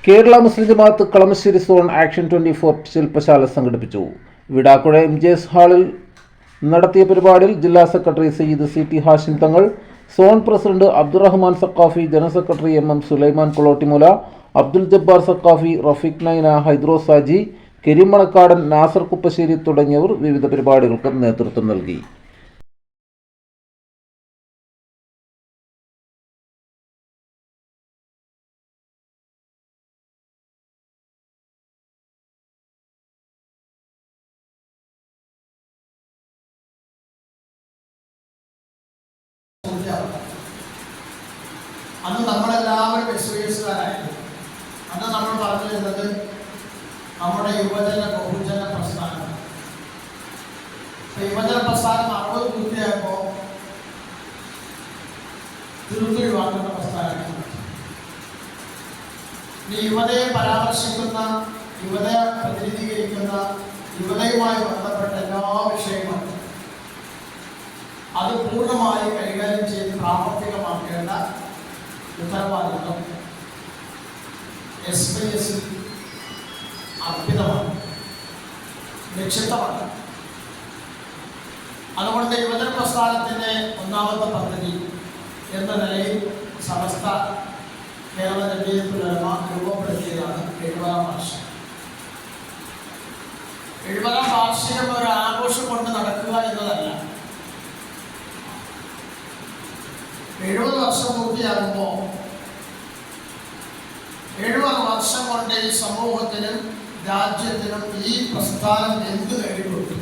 കേരള മുസ്ലിം ജമാഅത്ത് Kalamassery zone action 24 ശില്പശാല സംഘടിപ്പിച്ചു. വിടാക്കുഴ MJS ഹാളിൽ നടത്തിയ പരിപാടിയിൽ ജില്ലാ secretary Sayyid CT Hashim Thangal, zone president Abdurahman Saqafi, general secretary MM Sulaiman Kolottimula, Abdul Jabbar Saqafi, Rafeeq Naina, Haidros Saji, Kareem Manakkadan, Nasar Kuppasseri തുടങ്ങിയവർ വിവിധ പരിപാടികൾക്ക് നേതൃത്വം നൽകി. അന്ന് നമ്മളെല്ലാവരും എക്സ്പീരിയൻസുകാരായിരുന്നു. അന്ന് നമ്മൾ പറഞ്ഞു തരുന്നത് നമ്മുടെ യുവജന ബഹുജന പ്രസ്ഥാനം. യുവജന പ്രസ്ഥാനം 60 പൂർത്തിയായപ്പോൾ തിരുത്തുഴിവാക്കുന്ന പ്രസ്ഥാനമാണ്. ഈ യുവതയെ പരാമർശിക്കുന്ന, യുവതയെ പ്രതിനിധീകരിക്കുന്ന, യുവതയുമായി ബന്ധപ്പെട്ട എല്ലാ വിഷയങ്ങളും അത് പൂർണ്ണമായി കൈകാര്യം ചെയ്ത് പ്രാവർത്തികമാക്കേണ്ട ഉത്തരവാദിത്വം SYS അർപ്പിതമാണ്, നിക്ഷിപ്തമാണ്. അതുകൊണ്ട് യുവജന പ്രസ്ഥാനത്തിൻ്റെ ഒന്നാമത്തെ പദ്ധതി എന്ന നിലയിൽ സമസ്ത കേരള ജംഇയ്യത്തുൽ ഉലമ രൂപപ്പെടുത്തിയതാണ് 70ാം വാർഷികം. 70ാം വാർഷികം ഒരു ആഘോഷം കൊണ്ട് നടക്കുക എന്നതല്ല. 70 വർഷം പൂർത്തിയാകുമ്പോൾ 70 വർഷം കൊണ്ട് ഈ സമൂഹത്തിനും രാജ്യത്തിനും ഈ പ്രസ്ഥാനം എന്ത് നേടിക്കൊടുത്തു,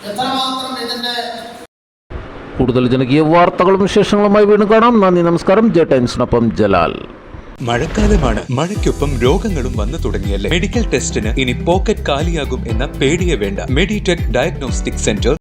എത്രമാത്രം ഇതിൻ്റെ. കൂടുതൽ ജനകീയ വാർത്തകളും വിശേഷങ്ങളുമായി വീണ്ടും കാണാം. നന്ദി, നമസ്കാരം. ജെ ടൈംസിനൊപ്പം ജലാൽ. മഴക്കാലമാണ്, മഴയ്ക്കൊപ്പം രോഗങ്ങളും വന്നു തുടങ്ങിയല്ലേ. മെഡിക്കൽ ടെസ്റ്റിന് ഇനി പോക്കറ്റ് കാലിയാകും എന്ന പേടിയെ വേണ്ട. Meditech diagnostic centre